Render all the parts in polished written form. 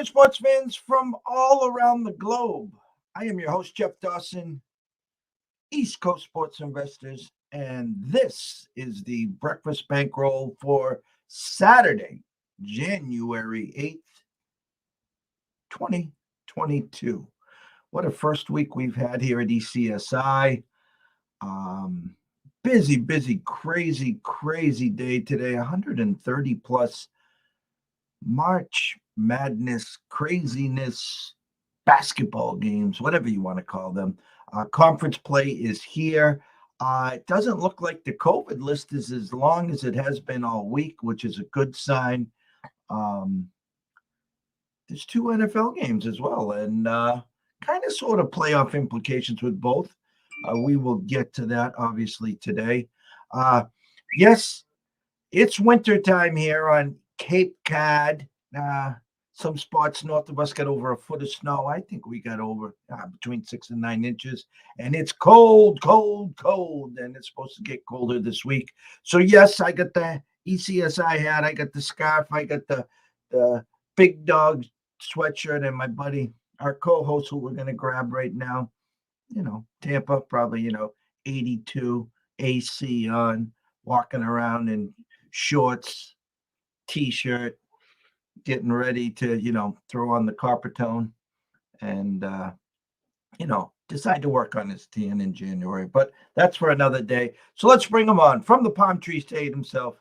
morning, sports fans from all around the globe. I am your host, Jeff Dawson, East Coast Sports Investors, and this is the Breakfast Bankroll for Saturday, January 8th, 2022. What a first week we've had here at ECSI. Busy, crazy day today. 130 plus March Madness, craziness, basketball games, whatever you want to call them. Conference play is here. It doesn't look like the COVID list is as long as it has been all week, which is a good sign. There's two NFL games as well, and kind of sort of playoff implications with both. We will get to that, obviously, today. Yes, it's wintertime here on Cape Cod. Some spots north of us got over a foot of snow. I think we got over between 6 and 9 inches. And it's cold. And it's supposed to get colder this week. So, yes, I got the ECSI hat. I got the scarf. I got the big dog sweatshirt. And my buddy, our co-host, who we're going to grab right now, Tampa, probably, 82 AC on, walking around in shorts, T-shirt, getting ready to, throw on the Carpetone and, decide to work on his tan in January. But that's for another day. So let's bring him on from the Palm Tree State himself,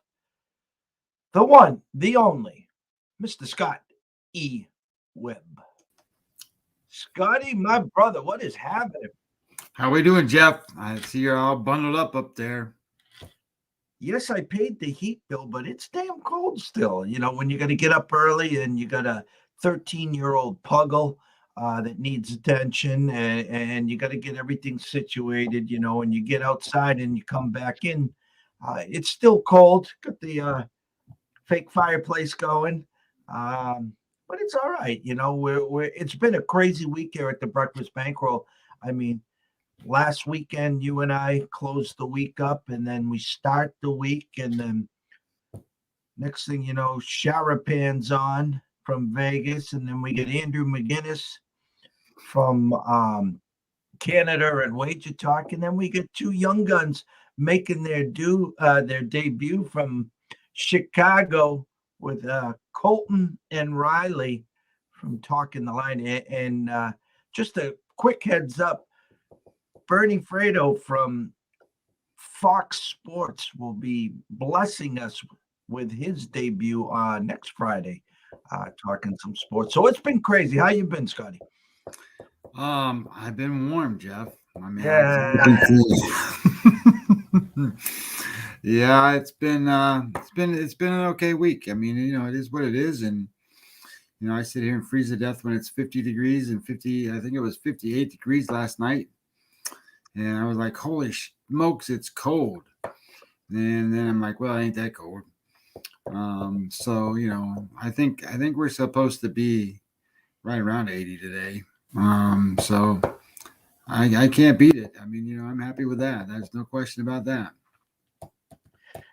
the one, the only, Mr. Scott E. Webb. Scotty, my brother, what is happening? How we doing, Jeff? I see you're all bundled up there. Yes, I paid the heat bill, but it's damn cold still. When you got to get up early and you got a 13-year-old puggle that needs attention and you got to get everything situated, and you get outside and you come back in. It's still cold. Got the fake fireplace going. But it's all right. It's been a crazy week here at the Breakfast Bankroll. I mean, last weekend, you and I closed the week up, and then we start the week, and then next thing you know, Sharapan's on from Vegas, and then we get Andrew McGinnis from Canada and Wager Talk, and then we get two young guns making their debut from Chicago with Colton and Riley from Talking the Line. And just a quick heads up, Bernie Fredo from Fox Sports will be blessing us with his debut next Friday, talking some sports. So it's been crazy. How you been, Scotty? I've been warm, Jeff. I mean, yeah, it's been an okay week. I mean, it is what it is, and I sit here and freeze to death when it's 50 degrees and 50. I think it was 58 degrees last night. And I was like, holy smokes, it's cold. And then I'm like, well, it ain't that cold. So, I think we're supposed to be right around 80 today. So I can't beat it. I mean, I'm happy with that. There's no question about that.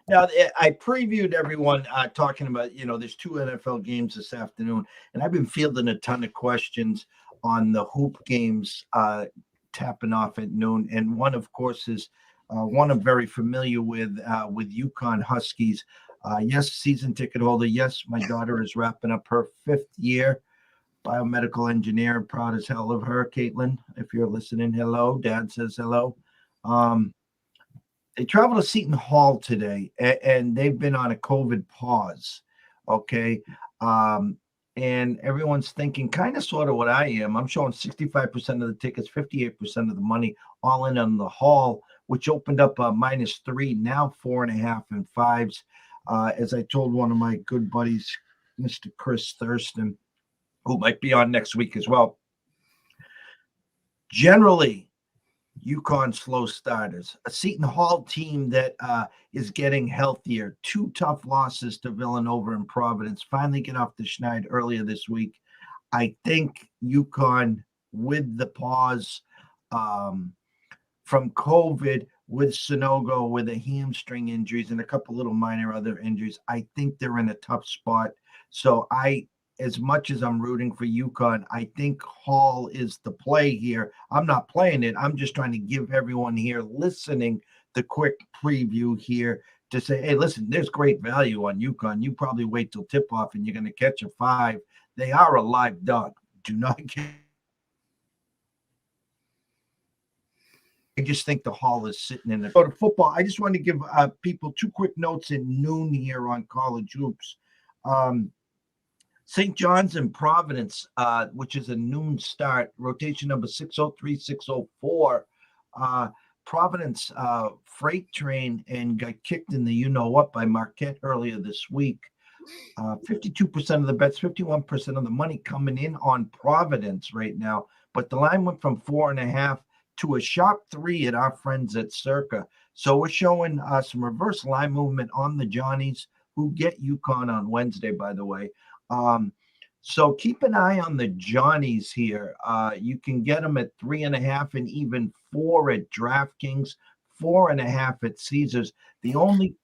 Now, I previewed everyone talking about, there's two NFL games this afternoon, and I've been fielding a ton of questions on the hoop games tapping off at noon. And one, of course, is one I'm very familiar with UConn Huskies. Yes, season ticket holder. Yes, my daughter is wrapping up her 5th year. Biomedical engineer, proud as hell of her. Caitlin, if you're listening, hello. Dad says hello. They traveled to Seton Hall today, and they've been on a COVID pause. Okay. And everyone's thinking kind of sort of what I am. I'm showing 65% of the tickets, 58% of the money, all in on the Hall, which opened up -3, now 4.5 and 5s. As I told one of my good buddies, Mr. Chris Thurston, who might be on next week as well. Generally, UConn slow starters, a Seton Hall team that is getting healthier. 2 tough losses to Villanova and Providence. Finally get off the schneid earlier this week. I think UConn, with the pause from COVID, with Sonogo, with the hamstring injuries and a couple little minor other injuries, I think they're in a tough spot. So I as much as I'm rooting for UConn, I think Hall is the play here. I'm not playing it. I'm just trying to give everyone here listening the quick preview here to say, hey, listen, there's great value on UConn. You probably wait till tip off and you're going to catch a 5. They are a live dog. Do not get. I just think the Hall is sitting in it. Go to football. I just want to give people 2 quick notes at noon here on college hoops. St. John's and Providence, which is a noon start, rotation number 603, 604. Providence freight train and got kicked in the you-know-what by Marquette earlier this week. 52% of the bets, 51% of the money coming in on Providence right now. But the line went from 4.5 to a sharp 3 at our friends at Circa. So we're showing some reverse line movement on the Johnnies, who get UConn on Wednesday, by the way. So keep an eye on the Johnnies here. You can get them at 3.5 and even 4 at DraftKings, 4.5 at Caesars. The only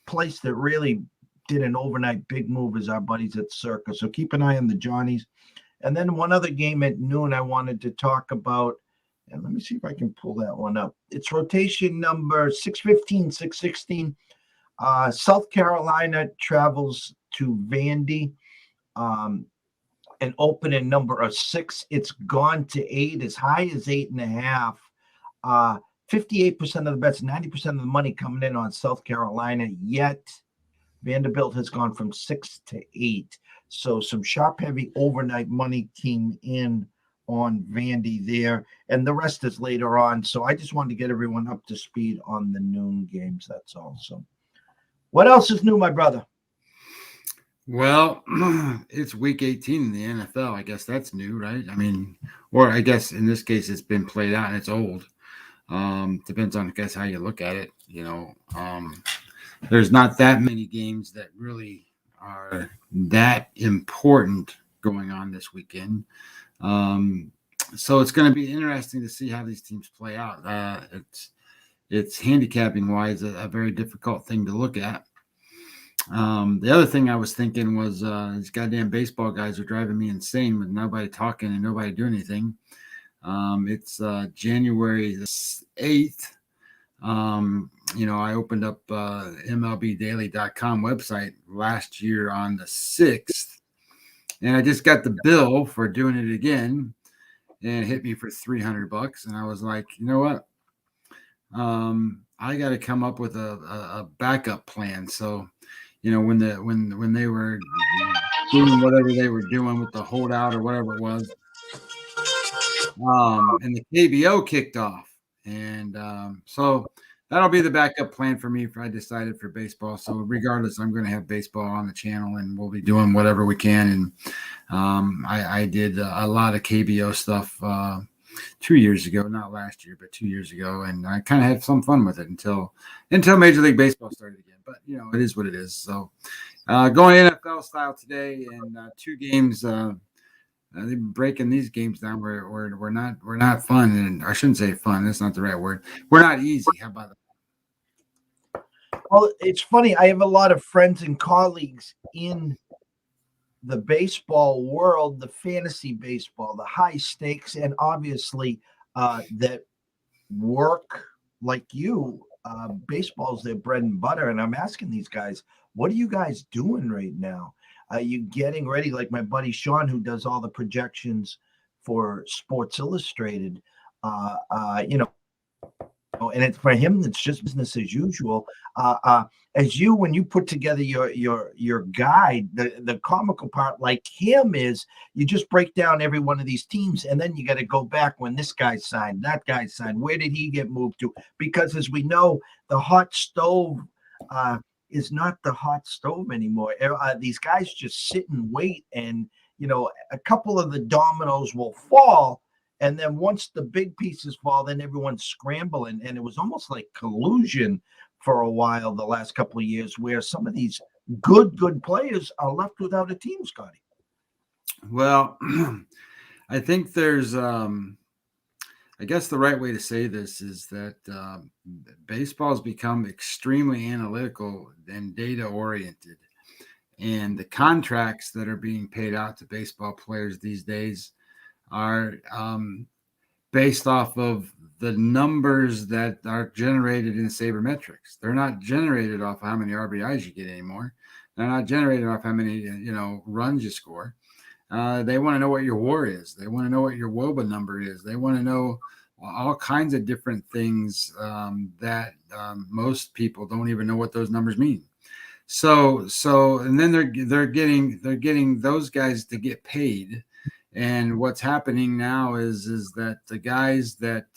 place that really did an overnight big move is our buddies at Circa. So keep an eye on the Johnnies. And then one other game at noon I wanted to talk about. And let me see if I can pull that one up. It's rotation number 615, 616. South Carolina travels to Vandy. An opening number of 6. It's gone to 8, as high as 8.5. 58% of the bets, 90% of the money coming in on South Carolina. Yet Vanderbilt has gone from 6 to 8. So some sharp, heavy overnight money came in on Vandy there, and the rest is later on. So I just wanted to get everyone up to speed on the noon games. That's all. So what else is new, my brother? Well, it's week 18 in the NFL. I guess that's new, right? I mean, or I guess in this case, it's been played out and it's old. Depends on, I guess, how you look at it. There's not that many games that really are that important going on this weekend. So it's going to be interesting to see how these teams play out. It's handicapping wise a very difficult thing to look at. The other thing I was thinking was these goddamn baseball guys are driving me insane with nobody talking and nobody doing anything. It's January the 8th. I opened up MLBdaily.com website last year on the 6th, and I just got the bill for doing it again, and it hit me for $300. And I was like, you know what? I got to come up with a backup plan. So, when they were doing whatever they were doing with the holdout or whatever it was, and the KBO kicked off, and so that'll be the backup plan for me if I decided for baseball. So regardless, I'm going to have baseball on the channel, and we'll be doing whatever we can. And I did a lot of KBO stuff 2 years ago, not last year, but 2 years ago, and I kind of had some fun with it until Major League Baseball started again. But it is what it is. So going NFL style today, and 2 games. They're breaking these games down. We're not fun, and I shouldn't say fun. That's not the right word. We're not easy. How about that? Well, it's funny. I have a lot of friends and colleagues in the baseball world, the fantasy baseball, the high stakes, and obviously that work like you. Baseball's their bread and butter. And I'm asking these guys, what are you guys doing right now? Are you getting ready? Like my buddy Sean, who does all the projections for Sports Illustrated, and it's for him, it's just business as usual. When you put together your guide, the comical part, like him, is you just break down every one of these teams, and then you got to go back when this guy signed, that guy signed, where did he get moved to? Because as we know, the hot stove is not the hot stove anymore. These guys just sit and wait, and a couple of the dominoes will fall. And then once the big pieces fall, then everyone's scrambling. And it was almost like collusion for a while the last couple of years, where some of these good players are left without a team, Scotty. Well, I think there's, I guess the right way to say this is that baseball has become extremely analytical and data oriented. And the contracts that are being paid out to baseball players these days are based off of the numbers that are generated in sabermetrics. They're not generated off how many RBIs you get anymore. They're not generated off how many runs you score. They want to know what your WAR is. They want to know what your WOBA number is. They want to know all kinds of different things that most people don't even know what those numbers mean. So, and then they're getting those guys to get paid. And what's happening now is that the guys that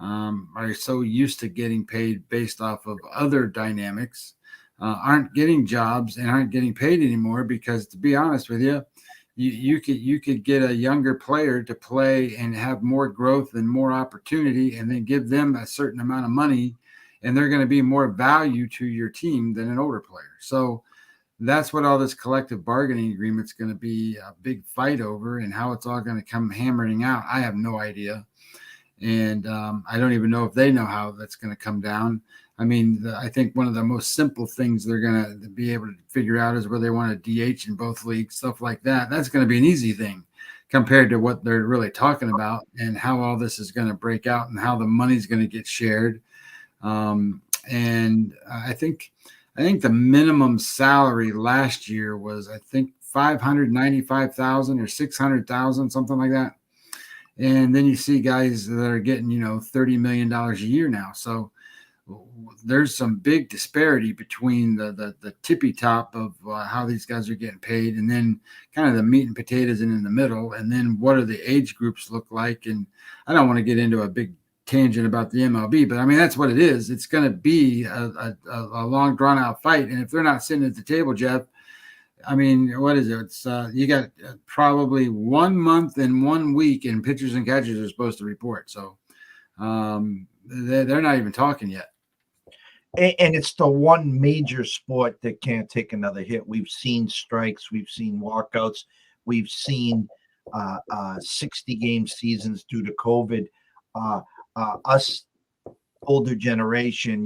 are so used to getting paid based off of other dynamics aren't getting jobs and aren't getting paid anymore, because, to be honest with you, you could get a younger player to play and have more growth and more opportunity, and then give them a certain amount of money, and they're going to be more value to your team than an older player. So that's what all this collective bargaining agreement is going to be a big fight over, and how it's all going to come hammering out. I have no idea. And I don't even know if they know how that's going to come down. I mean, I think one of the most simple things they're going to be able to figure out is where they want to DH in both leagues, stuff like that. That's going to be an easy thing compared to what they're really talking about, and how all this is going to break out, and how the money's going to get shared. And I think the minimum salary last year was, I think, $595,000 or $600,000, something like that. And then you see guys that are getting, $30 million a year now. So there's some big disparity between the tippy top of how these guys are getting paid, and then kind of the meat and potatoes in the middle. And then what do the age groups look like? And I don't want to get into a big tangent about the MLB, but I mean, that's what it is. It's going to be a long, drawn out fight. And if they're not sitting at the table, Jeff, I mean, what is it? It's you got probably 1 month and 1 week, and pitchers and catchers are supposed to report. So they're not even talking yet. And it's the one major sport that can't take another hit. We've seen strikes, we've seen walkouts, we've seen 60-game seasons due to COVID. Us older generation,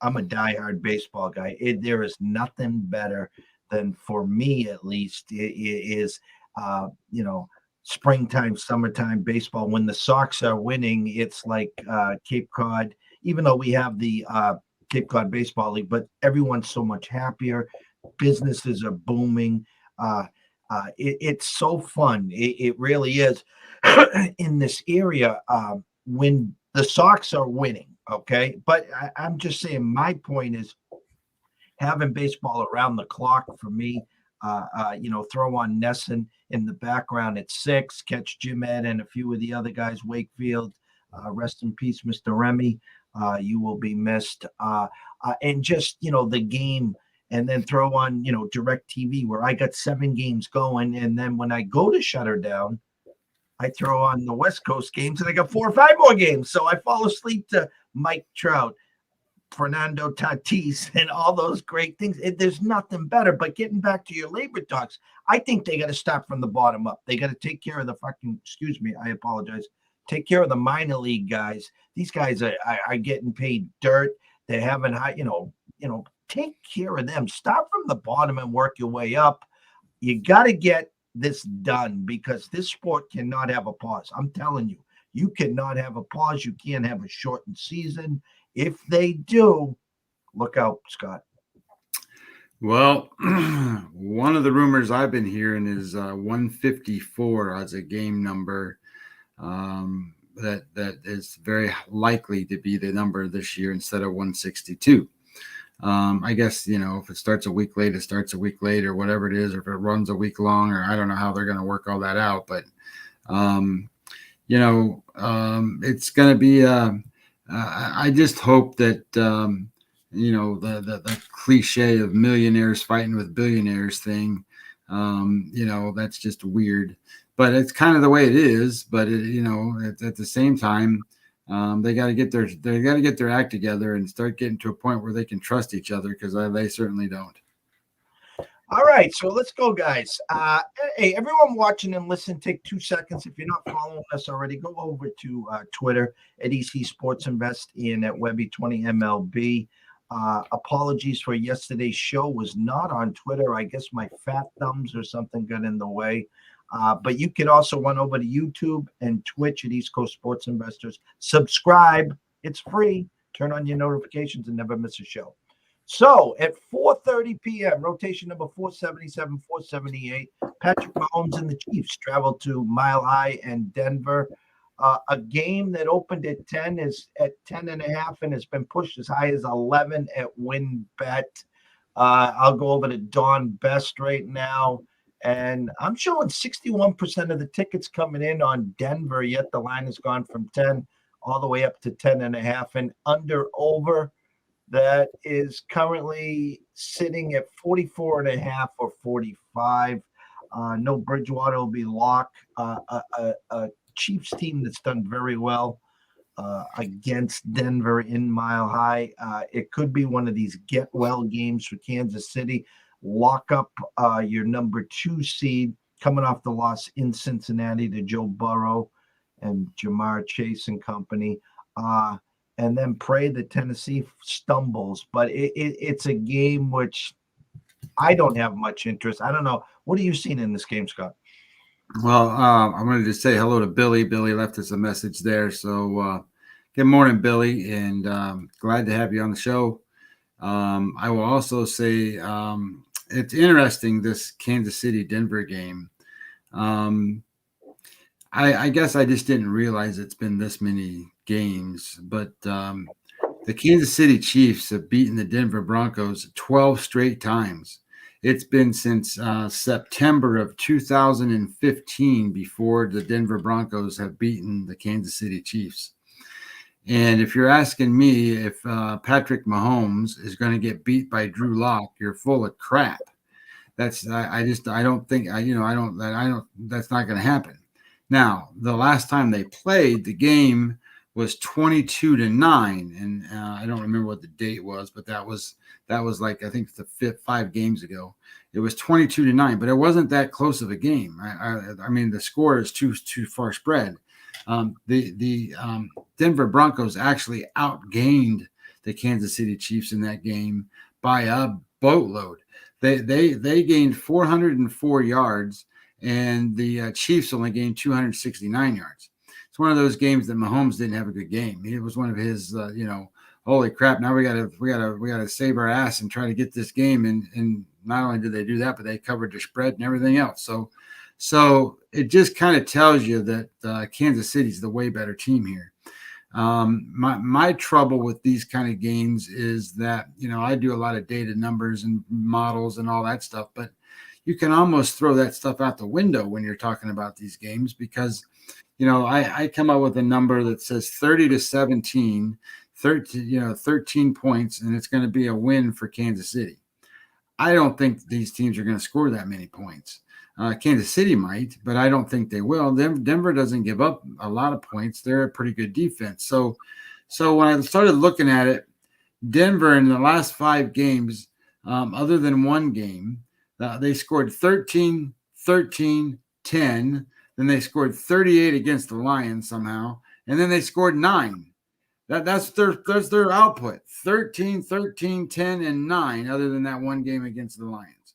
I'm a diehard baseball guy. There is nothing better than, for me at least, is springtime, summertime baseball. When the Sox are winning, it's like Cape Cod, even though we have the Cape Cod Baseball League, but everyone's so much happier. Businesses are booming. It's so fun. It really is in this area when the Sox are winning. Okay. But I'm just saying, my point is, having baseball around the clock for me, throw on Nesson in the background at 6, catch Jim Ed and a few of the other guys, Wakefield, rest in peace, Mr. Remy. You will be missed. And just, the game, and then throw on, Direct TV, where I got 7 games going. And then when I go to shut her down, I throw on the West Coast games, and I got 4 or 5 more games. So I fall asleep to Mike Trout, Fernando Tatis, and all those great things. There's nothing better. But getting back to your labor talks, I think they got to start from the bottom up. They got to take care of the I apologize. Take care of the minor league guys. These guys are getting paid dirt. They're having high, take care of them. Start from the bottom and work your way up. You got to get this done, because this sport cannot have a pause. I'm telling you, you cannot have a pause. You can't have a shortened season. If they do, look out, Scott. Well, one of the rumors I've been hearing is 154 as a game number. That is very likely to be the number this year instead of 162. I guess, if it starts a week late, it starts a week late, or whatever it is, or if it runs a week long, or I don't know how they're going to work all that out. But, it's going to be, I just hope that, the cliche of millionaires fighting with billionaires thing, that's just weird. But it's kind of the way it is. But at the same time, they got to get their act together and start getting to a point where they can trust each other, because they certainly don't. All right, so let's go, guys. Hey, everyone watching and listening, take 2 seconds. If you're not following us already, go over to Twitter at EC Sports Invest and at Webby20MLB. Apologies for yesterday's show was not on Twitter. I guess my fat thumbs or something got in the way. But you can also run over to YouTube and Twitch at East Coast Sports Investors. Subscribe. It's free. Turn on your notifications and never miss a show. So at 4:30 p.m., rotation number 477, 478, Patrick Mahomes and the Chiefs travel to Mile High and Denver. A game that opened at 10 is at 10.5 and has been pushed as high as 11 at WinBet. I'll go over to Don Best right now, and I'm showing 61% of the tickets coming in on Denver, yet the line has gone from 10 all the way up to 10.5 and under over. That is currently sitting at 44.5 or 45. No Bridgewater will be locked. A Chiefs team that's done very well against Denver in Mile High. It could be one of these get well games for Kansas City. Lock up your number 2 seed coming off the loss in Cincinnati to Joe Burrow and Jamar Chase and company. And then pray that Tennessee stumbles. But it's a game which I don't have much interest. I don't know. What are you seeing in this game, Scott? Well, I wanted to say hello to Billy. Billy left us a message there. So good morning, Billy, and glad to have you on the show. I will also say it's interesting, this Kansas City-Denver game. I guess I just didn't realize it's been this many games, but the Kansas City Chiefs have beaten the Denver Broncos 12 straight times. It's been since September of 2015 before the Denver Broncos have beaten the Kansas City Chiefs. And if you're asking me if Patrick Mahomes is going to get beat by Drew Lock, you're full of crap. That's I don't think that's not going to happen. Now, the last time they played, the game was 22-9, and I don't remember what the date was, but that was like, I think the 5 games ago. It was 22-9, but it wasn't that close of a game. I mean, the score is too far spread. The Denver Broncos actually outgained the Kansas City Chiefs in that game by a boatload. They gained 404 yards, and the Chiefs only gained 269 yards. It's one of those games that Mahomes didn't have a good game. It was one of his, holy crap! Now we gotta save our ass and try to get this game. And not only did they do that, but they covered the spread and everything else. So it just kind of tells you that Kansas City's the way better team here. My trouble with these kind of games is that, I do a lot of data numbers and models and all that stuff, but you can almost throw that stuff out the window when you're talking about these games because, I come up with a number that says 30-17, 13 points, and it's going to be a win for Kansas City. I don't think these teams are going to score that many points. Kansas City might, but I don't think they will. Denver doesn't give up a lot of points. They're a pretty good defense. So when I started looking at it, Denver in the last 5 games, other than one game, they scored 13, 13, 10. Then they scored 38 against the Lions somehow. And then they scored 9. That's their output. 13, 13, 10, and 9, other than that one game against the Lions.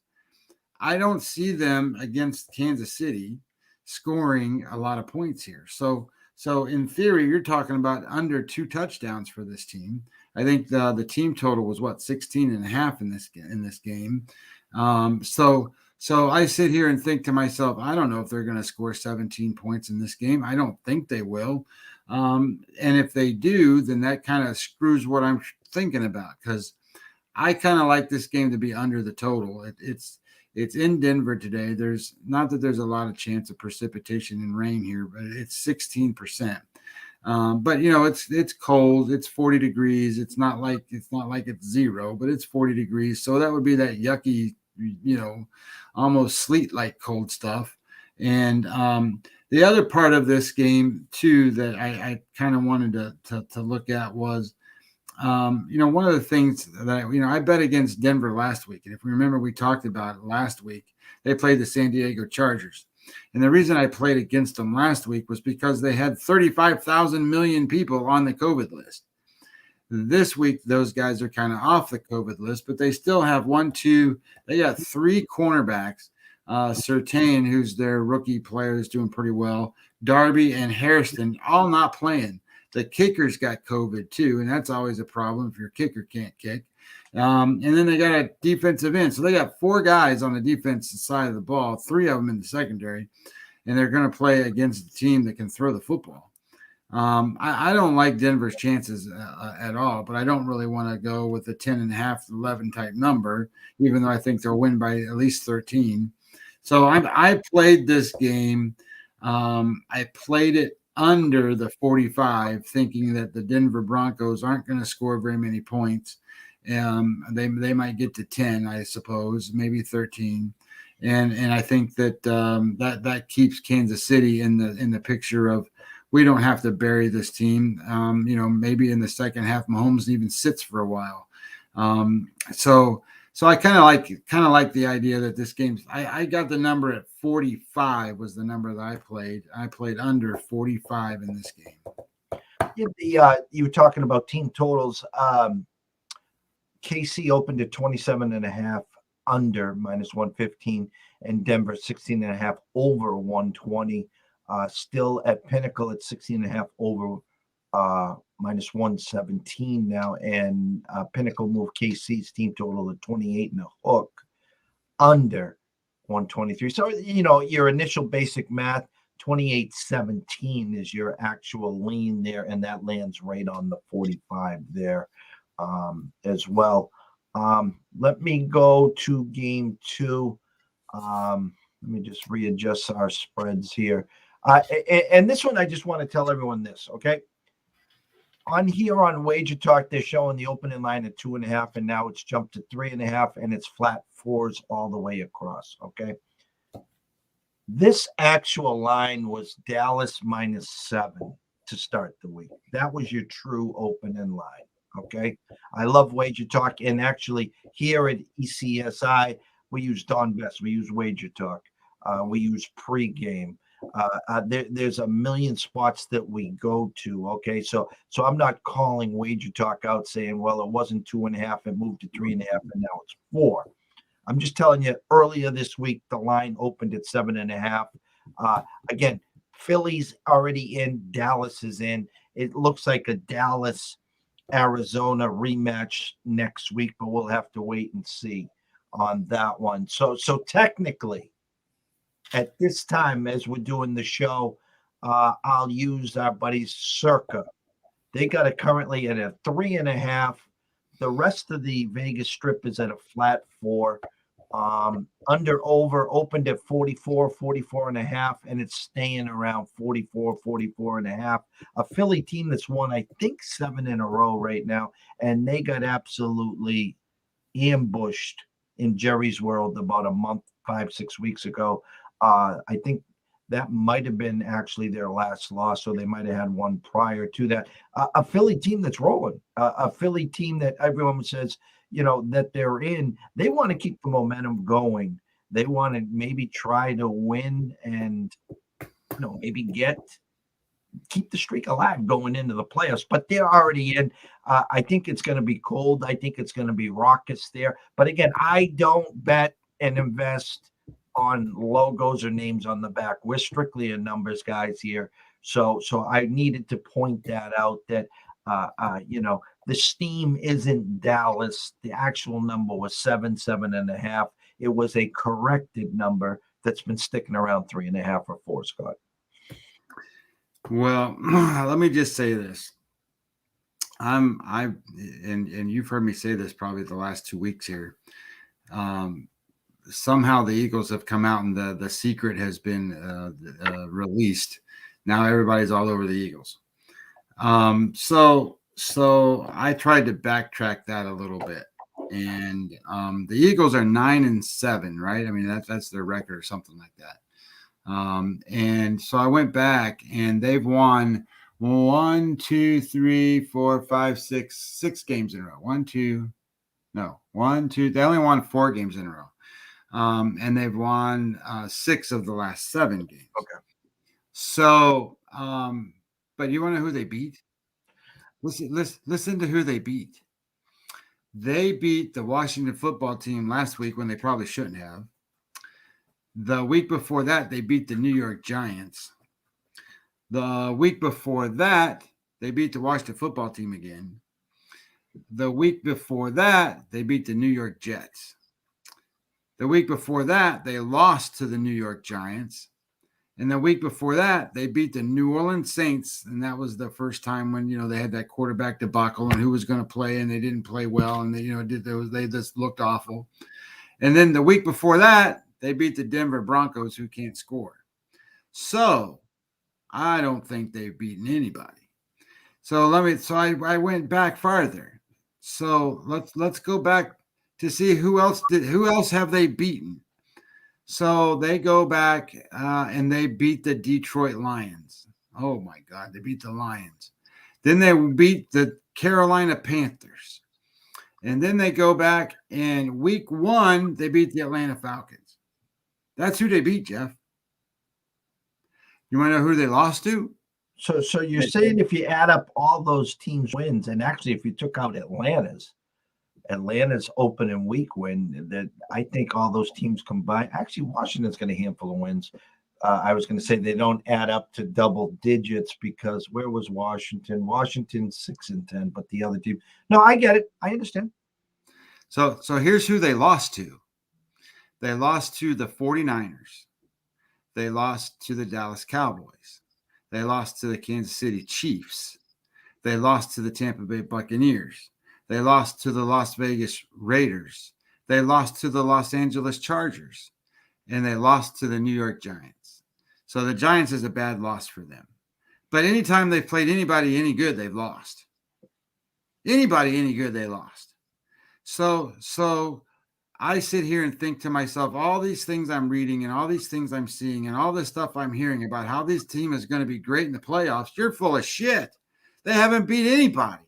I don't see them against Kansas City scoring a lot of points here. So in theory, you're talking about under 2 touchdowns for this team. I think the team total was 16.5 in this game. So I sit here and think to myself, I don't know if they're going to score 17 points in this game. I don't think they will. And if they do, then that kind of screws what I'm thinking about, because I kind of like this game to be under the total. It's in Denver today. There's not that there's a lot of chance of precipitation and rain here, but it's 16%. But it's cold. It's 40 degrees. It's not like it's 0, but it's 40 degrees. So that would be that yucky, almost sleet-like cold stuff. And the other part of this game too that I kind of wanted to look at was, one of the things that, I bet against Denver last week. And if we remember, we talked about it last week. They played the San Diego Chargers. And the reason I played against them last week was because they had 35,000 million people on the COVID list. This week, those guys are kind of off the COVID list, but they still have they got 3 cornerbacks. Surtain, who's their rookie player, is doing pretty well. Darby and Hairston, all not playing. The kicker's got COVID too, and that's always a problem if your kicker can't kick. And then they got a defensive end. So they got 4 guys on the defensive side of the ball, 3 of them in the secondary, and they're going to play against a team that can throw the football. I don't like Denver's chances at all, but I don't really want to go with the 10.5, 11 type number, even though I think they'll win by at least 13. So I played this game. I played it under the 45, thinking that the Denver Broncos aren't going to score very many points. They might get to 10, I suppose, maybe 13. And I think that that keeps Kansas City in the picture of, we don't have to bury this team. Maybe in the second half, Mahomes even sits for a while. So I kind of like the idea that this game. I got the number at 45 was the number that I played. I played under 45 in this game. You were talking about team totals. KC opened at 27.5 under -115, and Denver 16.5 over 120. Still at Pinnacle at 16.5 over -117 now, and Pinnacle moved KC's team total at 28 and a hook under 123. So your initial basic math, 28.17 is your actual lean there, and that lands right on the 45 there as well. Let me go to game 2. Let me just readjust our spreads here. And this one, I just want to tell everyone this, okay? On here on Wager Talk, they're showing the opening line at 2.5, and now it's jumped to 3.5, and it's flat 4s all the way across, okay? This actual line was Dallas -7 to start the week. That was your true opening line, okay? I love Wager Talk, and actually here at ECSI, we use Don Best. We use Wager Talk. We use pregame. There's a million spots that we go to. Okay, so I'm not calling Wager Talk out saying, well, it wasn't 2.5, it moved to 3.5, and now it's 4. I'm just telling you, earlier this week the line opened at 7.5. Again, Philly's already in, Dallas is in. It looks like a Dallas Arizona rematch next week, but we'll have to wait and see on that one. So technically, at this time, as we're doing the show, I'll use our buddies Circa. They got it currently at a 3.5. The rest of the Vegas Strip is at a flat 4. Under over opened at 44, 44.5, and it's staying around 44, 44.5. A Philly team that's won, I think, 7 in a row right now, and they got absolutely ambushed in Jerry's World about a month, 5-6 weeks ago. I think that might have been actually their last loss, so they might have had one prior to that. A Philly team that's rolling, a Philly team that everyone says, that they're in. They want to keep the momentum going. They want to maybe try to win and, maybe keep the streak alive going into the playoffs, but they're already in. I think it's going to be cold. I think it's going to be raucous there. But again, I don't bet and invest on logos or names on the back. We're strictly a numbers guys here. So I needed to point that out that, the steam isn't Dallas. The actual number was 7.5. It was a corrected number that's been sticking around 3.5 or 4, Scott. Well, let me just say this. And you've heard me say this probably the last 2 weeks here. Somehow the Eagles have come out and the secret has been released. Now everybody's all over the Eagles. So I tried to backtrack that a little bit, and the Eagles are 9-7, right? I mean that's their record or something like that. And so I went back, and they've won 1, 2, 3, 4, 5, 6 games in a row. 1, 2. They only won 4 games in a row. And they've won 6 of the last 7 games. Okay. So, but you want to know who they beat? Listen to who they beat. They beat the Washington football team last week when they probably shouldn't have. The week before that, they beat the New York Giants. The week before that, they beat the Washington football team again. The week before that, they beat the New York Jets. The week before that, they lost to the New York Giants. And the week before that, they beat the New Orleans Saints. And that was the first time when, they had that quarterback debacle and who was going to play, and they didn't play well. And they just looked awful. And then the week before that, they beat the Denver Broncos, who can't score. So I don't think they've beaten anybody. So I went back farther. So let's go back to see who else have they beaten. So they go back and they beat the Detroit Lions. Oh my God, they beat the Lions. Then they beat the Carolina Panthers. And then they go back and week 1, they beat the Atlanta Falcons. That's who they beat, Jeff. You want to know who they lost to? So you're saying if you add up all those teams' wins, and actually if you took out Atlanta's opening week win, that I think all those teams combined, actually Washington's got a handful of wins. I was going to say they don't add up to double digits because where was Washington? Washington's 6-10, but the other team. No, I get it. I understand. So here's who they lost to. They lost to the 49ers. They lost to the Dallas Cowboys. They lost to the Kansas City Chiefs. They lost to the Tampa Bay Buccaneers. They lost to the Las Vegas Raiders. They lost to the Los Angeles Chargers. And they lost to the New York Giants. So the Giants is a bad loss for them. But anytime they've played anybody any good, they've lost. Anybody any good, they lost. So I sit here and think to myself, all these things I'm reading and all these things I'm seeing and all this stuff I'm hearing about how this team is going to be great in the playoffs, you're full of shit. They haven't beat anybody.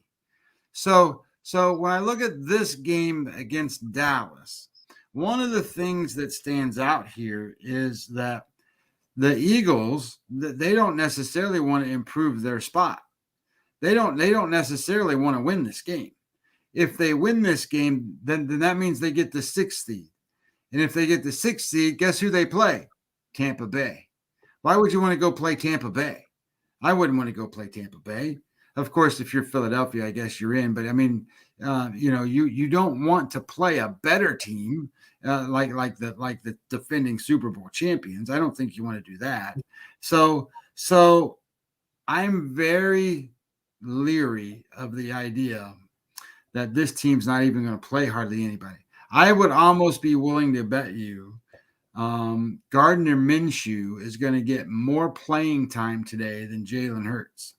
So when I look at this game against Dallas, one of the things that stands out here is that the Eagles, they don't necessarily want to improve their spot. They don't necessarily want to win this game. If they win this game, then that means they get the 6th seed. And if they get the 6th seed, guess who they play? Tampa Bay. Why would you want to go play Tampa Bay? I wouldn't want to go play Tampa Bay. Of course, if you're Philadelphia, I guess you're in. But I mean, you don't want to play a better team like the defending Super Bowl champions. I don't think you want to do that. So I'm very leery of the idea that this team's not even going to play hardly anybody. I would almost be willing to bet you Gardner Minshew is going to get more playing time today than Jalen Hurts.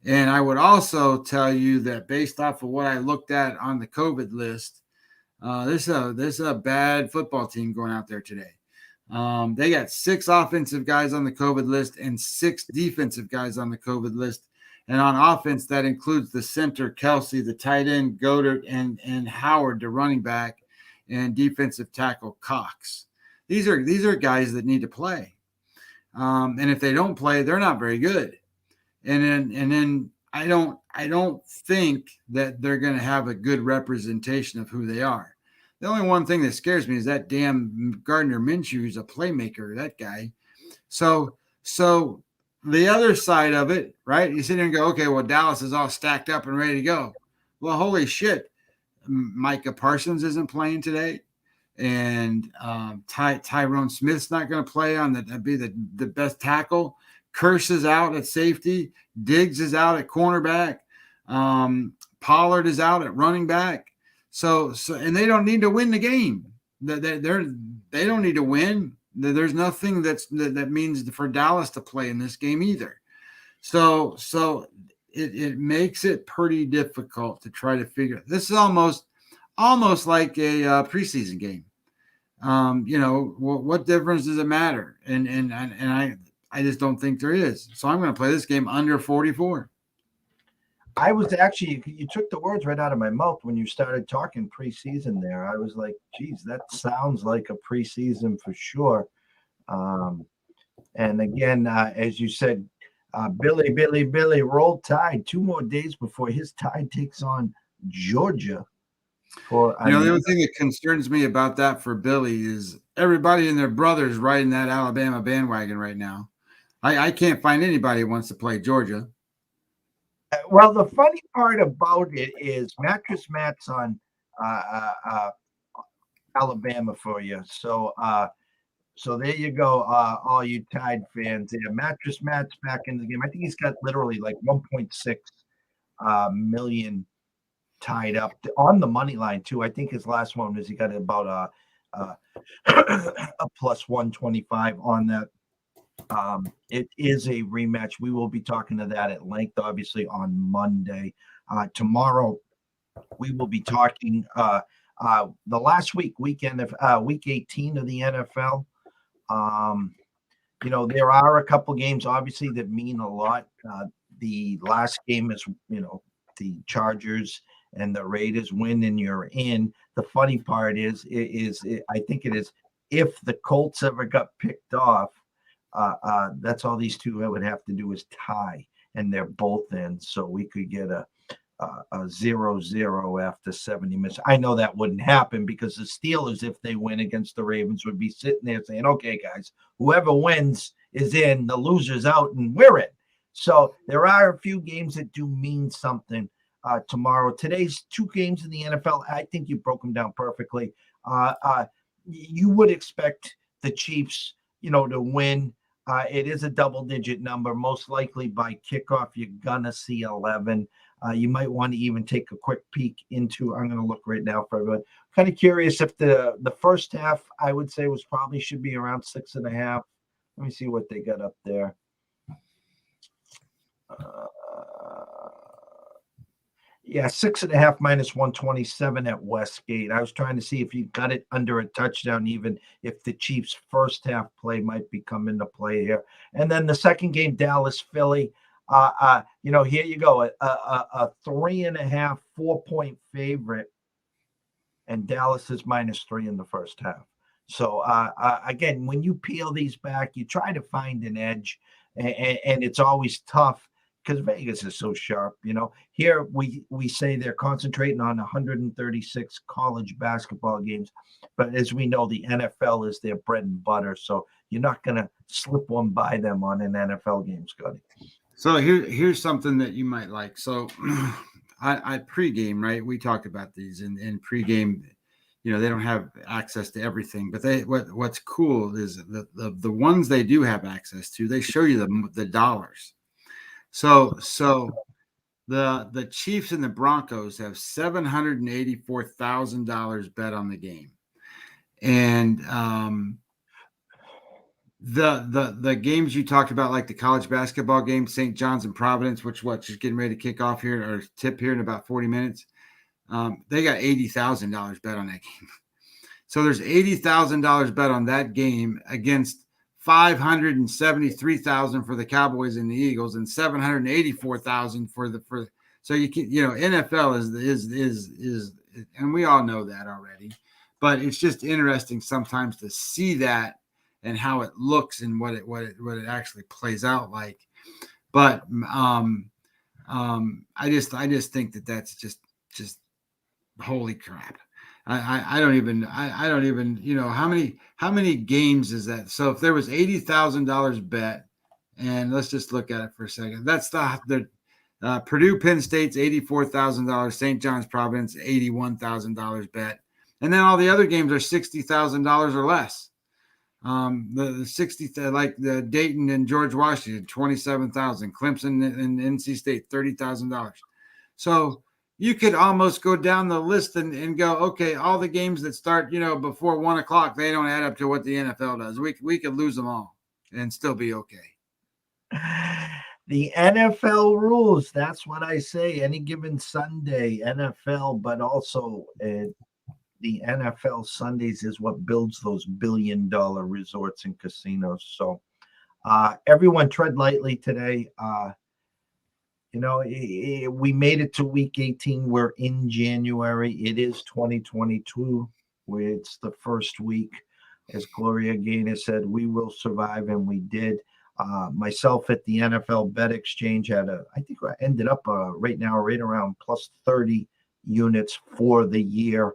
And I would also tell you that based off of what I looked at on the COVID list, this is a bad football team going out there today. They got 6 offensive guys on the COVID list and 6 defensive guys on the COVID list. And on offense, that includes the center, Kelsey, the tight end, Goddard, and Howard, the running back, and defensive tackle, Cox. These are guys that need to play. And if they don't play, they're not very good. And then I don't think that they're going to have a good representation of who they are. The only one thing that scares me is that damn Gardner Minshew, who's a playmaker, that guy. So the other side of it, right? You sit there and go, okay, well, Dallas is all stacked up and ready to go. Well, holy shit. Micah Parsons isn't playing today. And Tyrone Smith's not going to play on that'd be the best tackle. Curse is out at safety. Diggs is out at cornerback. Pollard is out at running back. So and they don't need to win the game. They don't need to win. There's nothing that means for Dallas to play in this game either. So it makes it pretty difficult to try to figure. This is almost like a preseason game. What difference does it matter? And I just don't think there is. So I'm going to play this game under 44. I was actually, you took the words right out of my mouth when you started talking preseason there. I was like, geez, that sounds like a preseason for sure. And again, as you said, Billy, roll Tide. 2 more days before his Tide takes on Georgia for The another. only thing that concerns me about that for Billy is everybody and their brothers riding that Alabama bandwagon right now. I can't find anybody who wants to play Georgia. Well, the funny part about it is Mattress Matt's on Alabama for you. So there you go, all you Tide fans. Yeah, Mattress Matt's back in the game. I think he's got literally like 1.6 million tied up on the money line too. I think his last one was he got about a plus 125 on that. It is a rematch. We will be talking to that at length, obviously, on Monday. Tomorrow, we will be talking the last weekend of week 18 of the NFL. There are a couple games, obviously, that mean a lot. The last game is, the Chargers and the Raiders win and you're in. The funny part is I think it is if the Colts ever got picked off, that's all these two would have to do is tie, and they're both in. So we could get a 0-0 after 70 minutes. I know that wouldn't happen because the Steelers, if they win against the Ravens, would be sitting there saying, okay, guys, whoever wins is in, the loser's out, and we're in. So there are a few games that do mean something tomorrow. Today's 2 games in the NFL, I think you broke them down perfectly. You would expect the Chiefs, to win. It is a double-digit number. Most likely by kickoff, you're going to see 11. You might want to even take a quick peek into, I'm going to look right now for everyone. Kind of curious if the first half, I would say, should be around 6.5. Let me see what they got up there. Yeah, 6.5 minus 127 at Westgate. I was trying to see if you got it under a touchdown, even if the Chiefs' first half play might be coming into play here. And then the second game, Dallas, Philly. Here you go, a 3.5, 4-point favorite, and Dallas is -3 in the first half. So again, when you peel these back, you try to find an edge, and it's always tough because Vegas is so sharp. Here we say they're concentrating on 136 college basketball games, but as we know, the NFL is their bread and butter. So you're not going to slip one by them on an NFL game, Scotty. So here's something that you might like. So I pregame, right? We talked about these in pregame. They don't have access to everything, but what's cool is the ones they do have access to, they show you the dollars. So the Chiefs and the Broncos have $784,000 bet on the game, and the games you talked about, like the college basketball game, St. John's and Providence, which just getting ready to kick off here or tip here in about 40 minutes. They got $80,000 bet on that game. So there's $80,000 bet on that game against $573,000 for the Cowboys and the Eagles, and $784,000 for. So NFL is, and we all know that already, but it's just interesting sometimes to see that and how it looks and what it actually plays out like. But I just think that's just holy crap. I don't even how many games is that? So if there was $80,000 bet, and let's just look at it for a second. That's the Purdue Penn State's $84,000, St. John's Providence $81,000 bet, and then all the other games are $60,000 or less. The 60, like the Dayton and George Washington, 27,000, Clemson and NC State, $30,000. So you could almost go down the list and go, okay, all the games that start, before 1 o'clock, they don't add up to what the NFL does. We could lose them all and still be okay. The NFL rules. That's what I say. Any given Sunday, NFL, but also the NFL Sundays is what builds those billion-dollar resorts and casinos. So everyone tread lightly today. We made it to week 18. We're in January. It is 2022. It's the first week. As Gloria Gaynor said, we will survive, and we did. Myself at the NFL Bet Exchange I think I ended up right now right around plus 30 units for the year,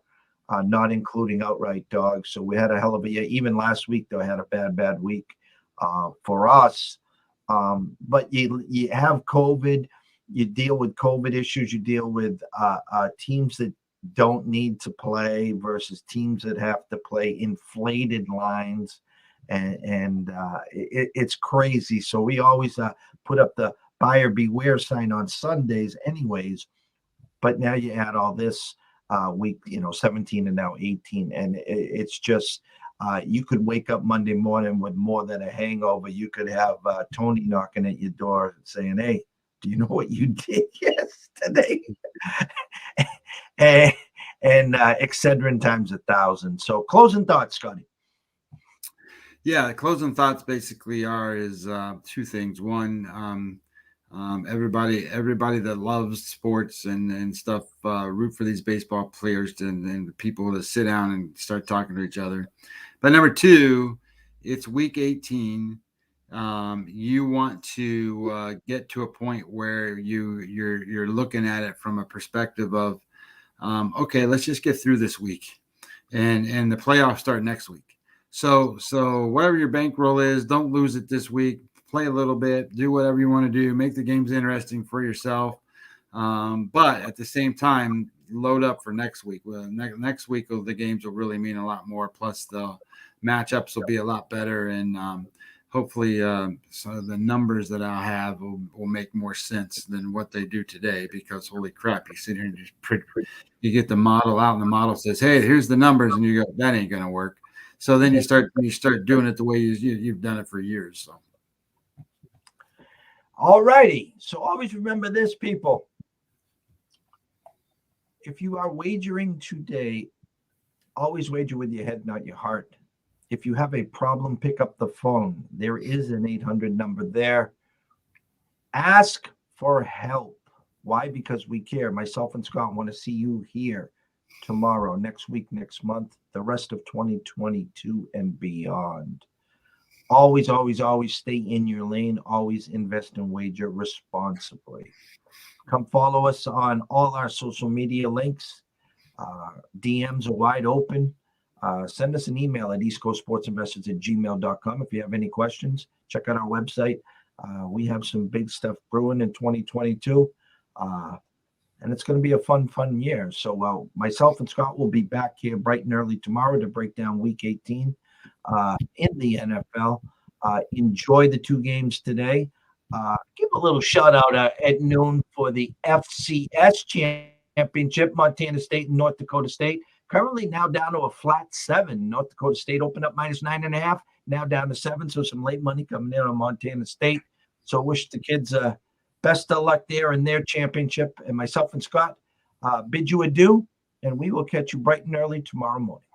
not including outright dogs. So we had a hell of a year. Even last week, though, I had a bad week for us. But you have COVID, you deal with COVID issues, you deal with teams that don't need to play versus teams that have to play, inflated lines, and it's crazy. So we always put up the buyer beware sign on Sundays, anyways. But now you add all this week, 17 and now 18, and it's just you could wake up Monday morning with more than a hangover. You could have Tony knocking at your door saying, "Hey, do you know what you did yesterday?" and Excedrin times 1,000. So closing thoughts, Scotty. Yeah, the closing thoughts basically is two things. One, everybody that loves sports and stuff root for these baseball players and the people to sit down and start talking to each other. But number two, it's week 18. You want to get to a point where you're looking at it from a perspective of okay, let's just get through this week, and the playoffs start next week. So whatever your bankroll is, don't lose it this week. Play a little bit, do whatever you want to do, make the games interesting for yourself. But at the same time, load up for next week. Well, next week, the games will really mean a lot more. Plus, the matchups will be a lot better, and hopefully, so the numbers that I'll have will make more sense than what they do today. Because holy crap, you sit here and just you get the model out, and the model says, "Hey, here's the numbers," and you go, "That ain't gonna work." So then you start doing it the way you've done it for years. So. All righty. So always remember this, people. If you are wagering today, always wager with your head, not your heart. If you have a problem, pick up the phone. There is an 800 number there. Ask for help. Why? Because we care. Myself and Scott want to see you here tomorrow, next week, next month, the rest of 2022 and beyond. Always, always, always stay in your lane. Always invest and wager responsibly. Come follow us on all our social media links. DMs are wide open. Send us an email at eastcoastsportsinvestors@gmail.com if you have any questions. Check out our website. We have some big stuff brewing in 2022. And it's going to be a fun year. So myself and Scott will be back here bright and early tomorrow to break down week 18 in the NFL. Enjoy the two games today. Give a little shout out at noon for the FCS championship, Montana State and North Dakota State. Currently now down to a flat 7. North Dakota State opened up -9.5, now down to 7. So some late money coming in on Montana State. So wish the kids best of luck there in their championship. And myself and Scott bid you adieu, and we will catch you bright and early tomorrow morning.